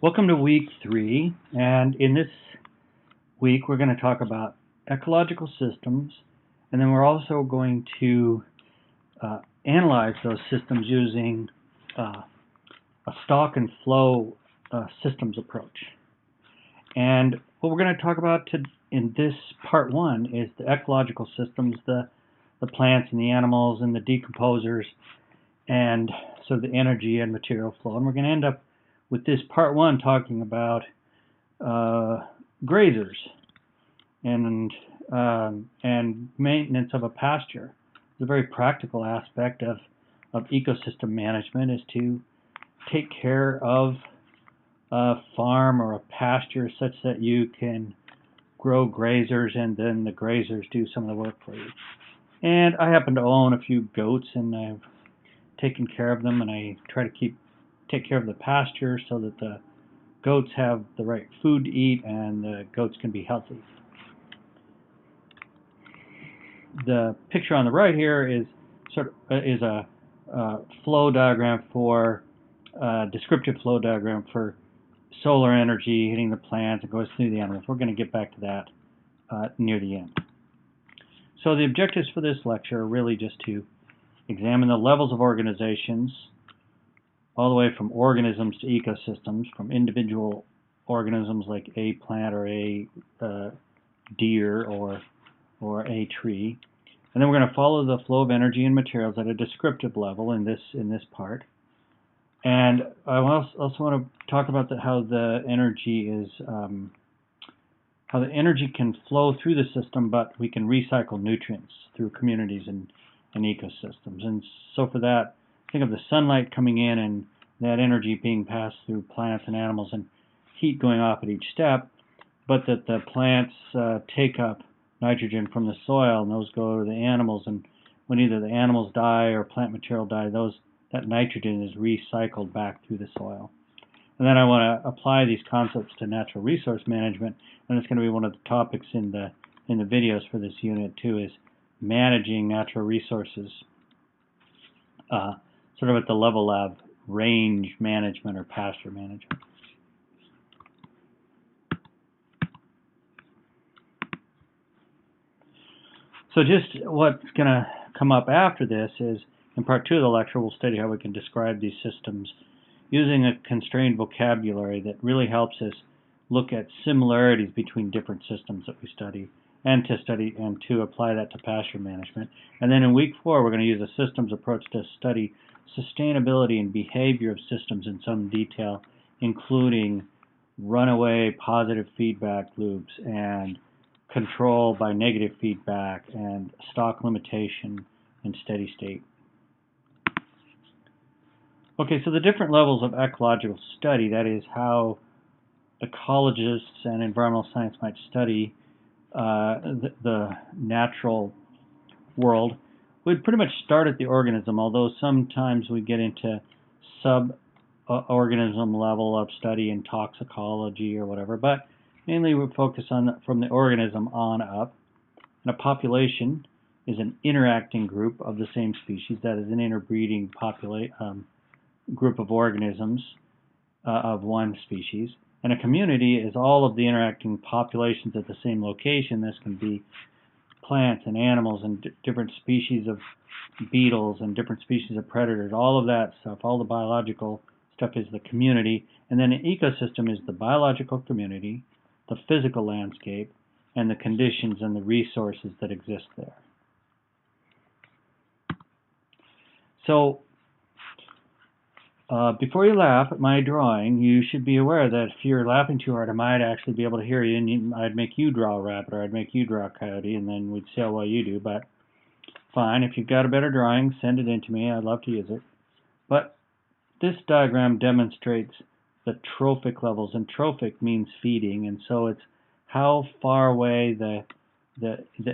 Welcome to week 3, and in this week we're going to talk about ecological systems, and then we're also going to analyze those systems using a stock and flow systems approach. And what we're going to talk about in this part 1 is the ecological systems, the plants and the animals and the decomposers, and so the energy and material flow. And we're going to end up with this part 1 talking about grazers and maintenance of a pasture. The very practical aspect of ecosystem management is to take care of a farm or a pasture such that you can grow grazers and then the grazers do some of the work for you. And I happen to own a few goats, and I've taken care of them, and I try to take care of the pasture so that the goats have the right food to eat and the goats can be healthy. The picture on the right here is a flow diagram for descriptive flow diagram for solar energy hitting the plants and goes through the animals. We're going to get back to that near the end. So the objectives for this lecture are really just to examine the levels of organizations, all the way from organisms to ecosystems, from individual organisms like a plant or a deer or a tree. And then we're going to follow the flow of energy and materials at a descriptive level in this part. And I also want to talk about how the energy can flow through the system, but we can recycle nutrients through communities and ecosystems. And so for that, think of the sunlight coming in and that energy being passed through plants and animals and heat going off at each step, but that the plants take up nitrogen from the soil and those go to the animals, and when either the animals die or plant material die, that nitrogen is recycled back through the soil. And then I want to apply these concepts to natural resource management, and it's going to be one of the topics in the videos for this unit too, is managing natural resources sort of at the level of range management or pasture management. So just what's going to come up after this is, in part 2 of the lecture, we'll study how we can describe these systems using a constrained vocabulary that really helps us look at similarities between different systems that we study and to apply that to pasture management. And then in week 4, we're going to use a systems approach to study sustainability and behavior of systems in some detail, including runaway positive feedback loops and control by negative feedback and stock limitation and steady state. Okay, so the different levels of ecological study, that is how ecologists and environmental science might study the natural world, would pretty much start at the organism, although sometimes we get into sub-organism level of study in toxicology or whatever, but mainly we focus on from the organism on up. And a population is an interacting group of the same species, that is an interbreeding group of organisms of one species. And a community is all of the interacting populations at the same location. This can be plants and animals and different species of beetles and different species of predators. All of that stuff, all the biological stuff is the community. And then an ecosystem is the biological community, the physical landscape, and the conditions and the resources that exist there. So before you laugh at my drawing, you should be aware that if you're laughing too hard, I might actually be able to hear you, and I'd make you draw a rabbit, or I'd make you draw a coyote, and then we'd see how well you do. But fine, if you've got a better drawing, send it in to me. I'd love to use it. But this diagram demonstrates the trophic levels, and trophic means feeding, and so it's how far away the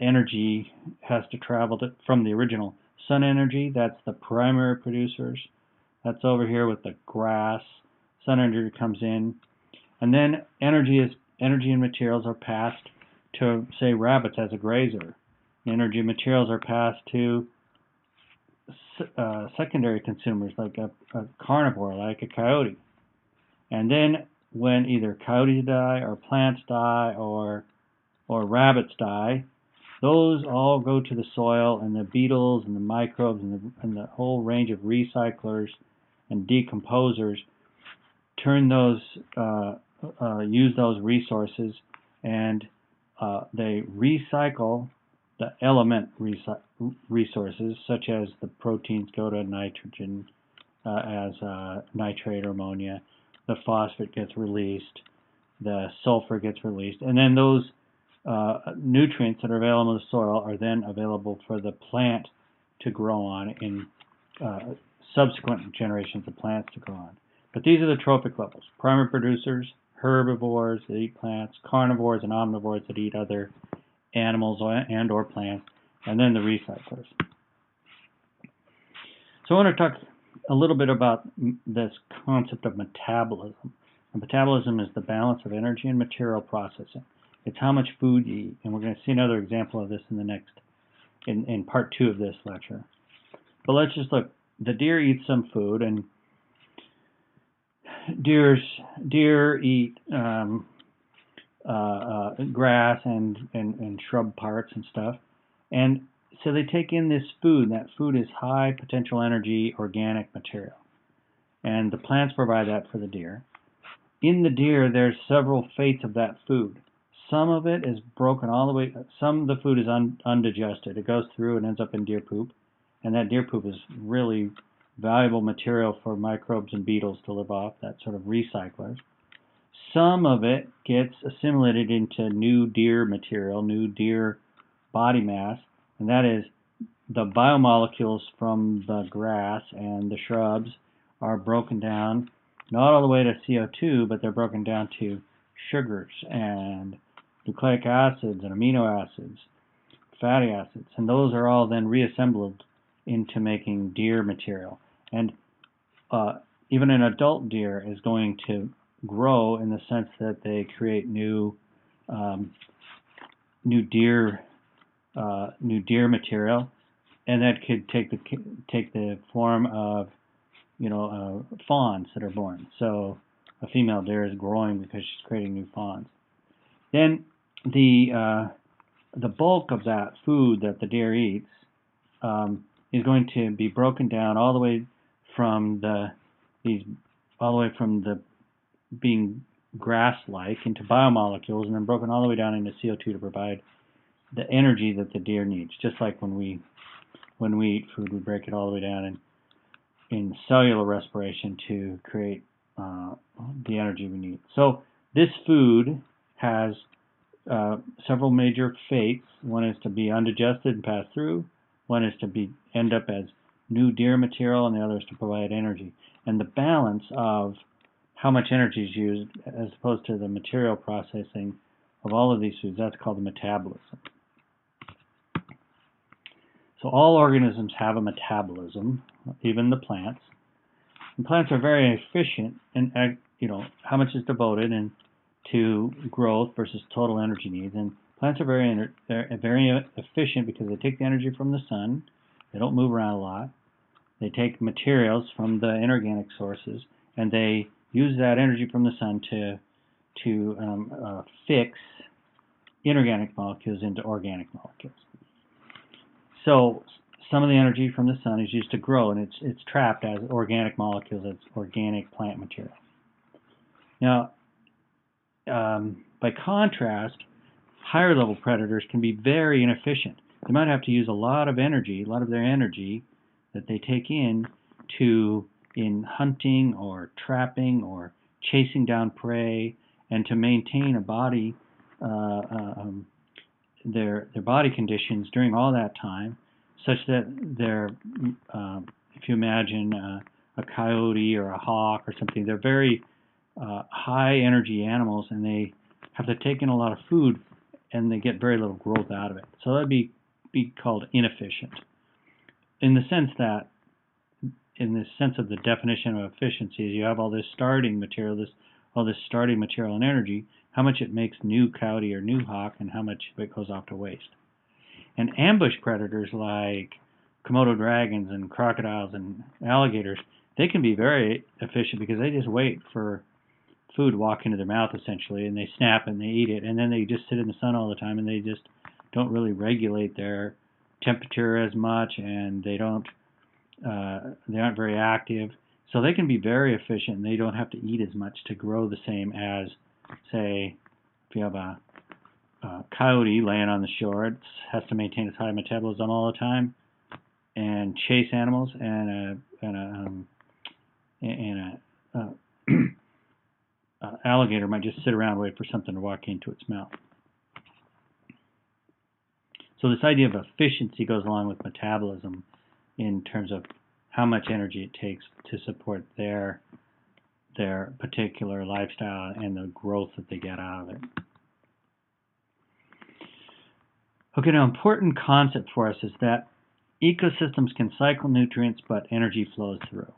energy has to travel from the original sun energy. That's the primary producers. That's over here with the grass. Sun energy comes in, and then energy and materials are passed to, say, rabbits as a grazer. Energy and materials are passed to secondary consumers like a carnivore, like a coyote. And then when either coyotes die or plants die or rabbits die, those all go to the soil, and the beetles and the microbes and the whole range of recyclers and decomposers turn those, use those resources, and they recycle the element resources, such as the proteins go to nitrogen as nitrate or ammonia, the phosphate gets released, the sulfur gets released, and then those nutrients that are available in the soil are then available for the plant to grow on in subsequent generations of plants to grow on. But these are the trophic levels: primary producers, herbivores that eat plants, carnivores and omnivores that eat other animals and or plants, and then the recyclers. So I want to talk a little bit about this concept of metabolism. And metabolism is the balance of energy and material processing. It's how much food you eat, and we're going to see another example of this in the next, in part 2 of this lecture. But let's just look. The deer eats some food, and deer eat grass and shrub parts and stuff, and so they take in this food. That food is high potential energy organic material, and the plants provide that for the deer. In the deer, there's several fates of that food. Some of it is broken all the way. Some of the food is undigested. It goes through and ends up in deer poop, and that deer poop is really valuable material for microbes and beetles to live off, that sort of recyclers. Some of it gets assimilated into new deer material, new deer body mass, and that is the biomolecules from the grass and the shrubs are broken down, not all the way to CO2, but they're broken down to sugars and nucleic acids and amino acids, fatty acids, and those are all then reassembled into making deer material. And even an adult deer is going to grow in the sense that they create new deer material, and that could take the form of fawns that are born. So a female deer is growing because she's creating new fawns. Then the bulk of that food that the deer eats is going to be broken down all the way from being grass-like into biomolecules, and then broken all the way down into CO2 to provide the energy that the deer needs. Just like when we eat food, we break it all the way down in cellular respiration to create the energy we need. So this food has several major fates. One is to be undigested and pass through. One is to end up as new deer material, and the other is to provide energy. And the balance of how much energy is used as opposed to the material processing of all of these foods, that's called the metabolism. So all organisms have a metabolism, even the plants. And plants are very efficient in, how much is devoted to growth versus total energy needs. And plants are very efficient because they take the energy from the sun. They don't move around a lot. They take materials from the inorganic sources, and they use that energy from the sun to fix inorganic molecules into organic molecules. So some of the energy from the sun is used to grow, and it's trapped as organic molecules, as organic plant material. Now, by contrast, higher level predators can be very inefficient. They might have to use a lot of their energy that they take in hunting or trapping or chasing down prey, and to maintain a body, their body conditions during all that time, such that they're, if you imagine a coyote or a hawk or something, they're very high energy animals, and they have to take in a lot of food, and they get very little growth out of it. So that'd be called inefficient. In the sense of the definition of efficiency, you have all this starting material, and energy, how much it makes new coyote or new hawk, and how much of it goes off to waste. And ambush predators like Komodo dragons and crocodiles and alligators, they can be very efficient because they just wait for food walk into their mouth essentially, and they snap and they eat it, and then they just sit in the sun all the time, and they just don't really regulate their temperature as much, and they aren't very active. So they can be very efficient, and they don't have to eat as much to grow the same as, say, if you have a coyote laying on the shore. It has to maintain its high metabolism all the time and chase animals, and a alligator might just sit around and wait for something to walk into its mouth. So this idea of efficiency goes along with metabolism in terms of how much energy it takes to support their particular lifestyle and the growth that they get out of it. Okay, now important concept for us is that ecosystems can cycle nutrients, but energy flows through.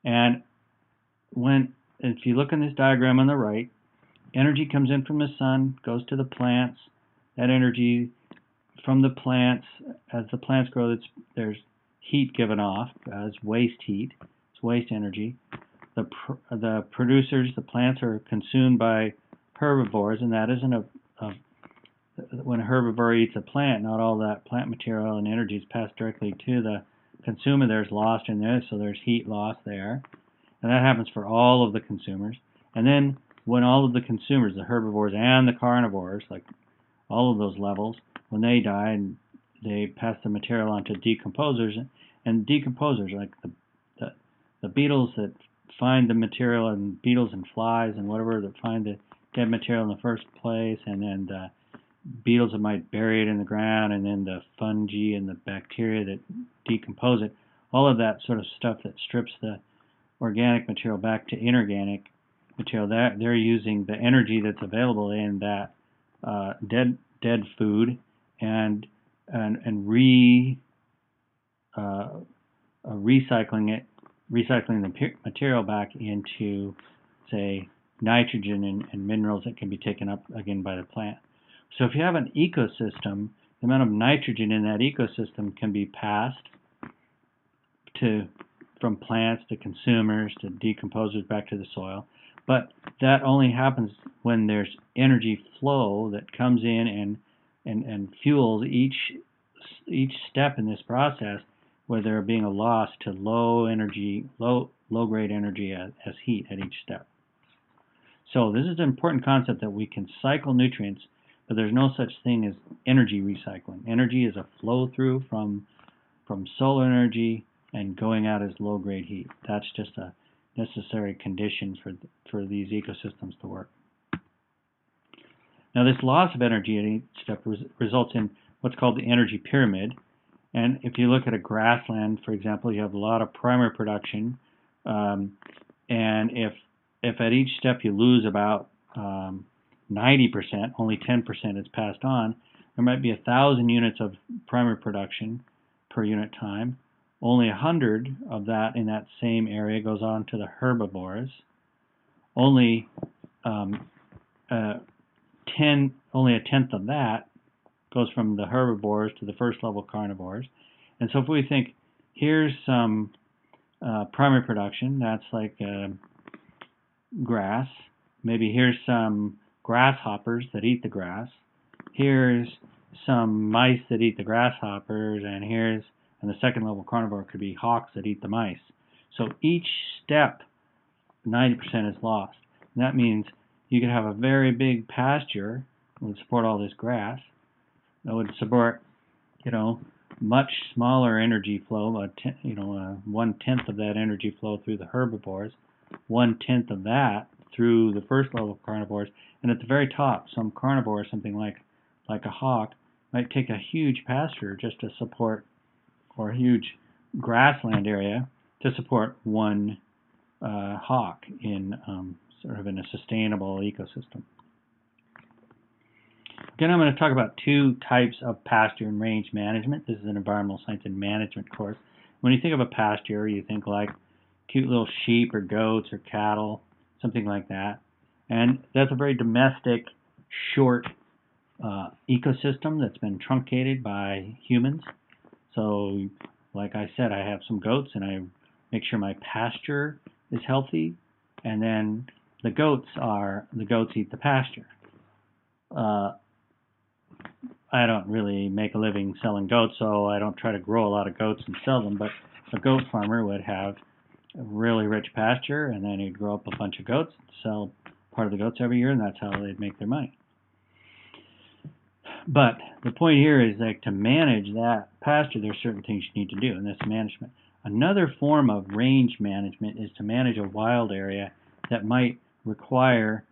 And if you look in this diagram on the right, energy comes in from the sun, goes to the plants. That energy from the plants, as the plants grow, there's heat given off as waste heat. It's waste energy. The producers, the plants, are consumed by herbivores, and that isn't when a herbivore eats a plant, not all that plant material and energy is passed directly to the consumer. There's lost in there, so there's heat loss there. And that happens for all of the consumers. And then when all of the consumers, the herbivores and the carnivores, like all of those levels, when they die and they pass the material on to decomposers, and decomposers, like the beetles that find the material, and beetles and flies and whatever that find the dead material in the first place, and then the beetles that might bury it in the ground, and then the fungi and the bacteria that decompose it, all of that sort of stuff that strips the organic material back to inorganic material, they're using the energy that's available in that dead food and recycling the material back into, say, nitrogen and minerals that can be taken up again by the plant. So if you have an ecosystem, the amount of nitrogen in that ecosystem can be passed from plants to consumers to decomposers back to the soil. But that only happens when there's energy flow that comes in and fuels each step in this process, where there being a loss to low grade energy as heat at each step. So this is an important concept, that we can cycle nutrients, but there's no such thing as energy recycling. Energy is a flow through from solar energy and going out as low grade heat. That's just a necessary condition for these ecosystems to work. Now, this loss of energy at each step results in what's called the energy pyramid. And if you look at a grassland, for example, you have a lot of primary production, and if at each step you lose about 90%, only 10% is passed on, there might be 1,000 units of primary production per unit time. Only 100 of that in that same area goes on to the herbivores. Only a tenth of that goes from the herbivores to the first level carnivores. And so if we think, here's some primary production, that's like grass. Maybe here's some grasshoppers that eat the grass. Here's some mice that eat the grasshoppers, and the second level carnivore could be hawks that eat the mice. So each step, 90% is lost. And that means you could have a very big pasture that would support all this grass, that would support, much smaller energy flow, 1/10 of that energy flow through the herbivores, 1/10 of that through the first level carnivores, and at the very top, some carnivore, something like a hawk, might take a huge pasture just to support, or a huge grassland area to support one hawk in sort of in a sustainable ecosystem. Again, I'm going to talk about two types of pasture and range management. This is an environmental science and management course. When you think of a pasture, you think like cute little sheep or goats or cattle, something like that. And that's a very domestic, short ecosystem that's been truncated by humans. So, like I said, I have some goats, and I make sure my pasture is healthy, and then the goats eat the pasture. I don't really make a living selling goats, so I don't try to grow a lot of goats and sell them, but a goat farmer would have a really rich pasture, and then he'd grow up a bunch of goats, sell part of the goats every year, and that's how they'd make their money. But the point here is that to manage that pasture, there's certain things you need to do, and that's management. Another form of range management is to manage a wild area that might require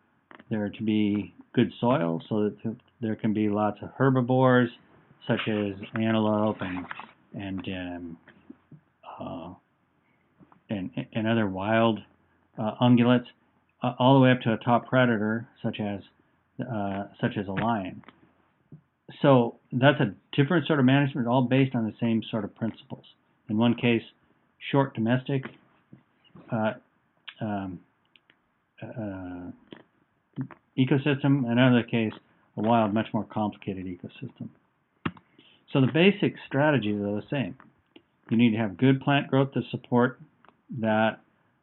there to be good soil, so that there can be lots of herbivores, such as antelope and other wild ungulates, all the way up to a top predator, such as a lion. So that's a different sort of management, all based on the same sort of principles. In one case, short domestic ecosystem, in another case, a wild, much more complicated ecosystem. So the basic strategies are the same. You need to have good plant growth to support that,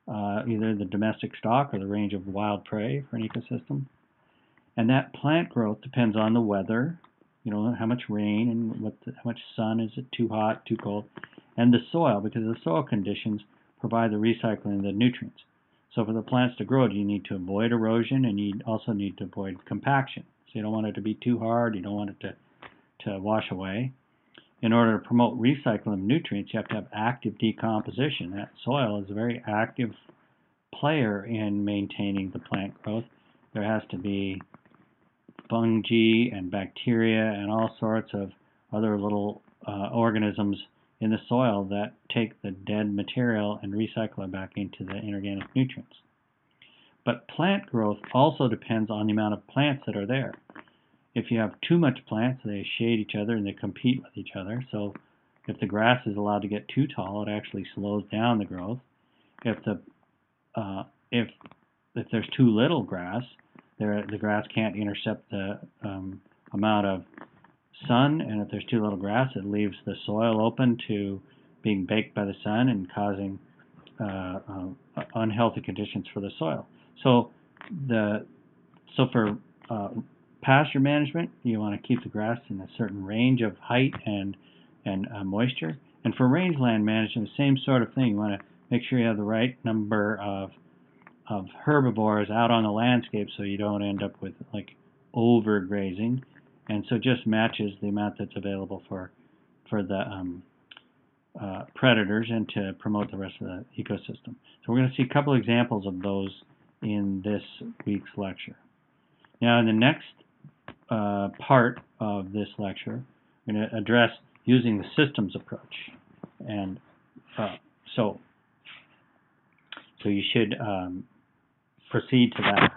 either the domestic stock or the range of wild prey for an ecosystem. And that plant growth depends on the weather, how much rain and how much sun, is it too hot, too cold, and the soil, because the soil conditions provide the recycling of the nutrients. So for the plants to grow, you need to avoid erosion, and you also need to avoid compaction. So you don't want it to be too hard, you don't want it to wash away. In order to promote recycling of nutrients, you have to have active decomposition. That soil is a very active player in maintaining the plant growth. There has to be fungi and bacteria and all sorts of other little organisms in the soil that take the dead material and recycle it back into the inorganic nutrients. But plant growth also depends on the amount of plants that are there. If you have too much plants, they shade each other and they compete with each other. So if the grass is allowed to get too tall, it actually slows down the growth. If there's too little grass, the grass can't intercept the amount of sun, and if there's too little grass, it leaves the soil open to being baked by the sun and causing unhealthy conditions for the soil. So for pasture management, you want to keep the grass in a certain range of height and moisture. And for rangeland management, the same sort of thing. You want to make sure you have the right number of herbivores out on the landscape, so you don't end up with overgrazing, and so just matches the amount that's available for the predators and to promote the rest of the ecosystem. So we're going to see a couple examples of those in this week's lecture. Now in the next part of this lecture, we're going to address using the systems approach, and so you should proceed to that.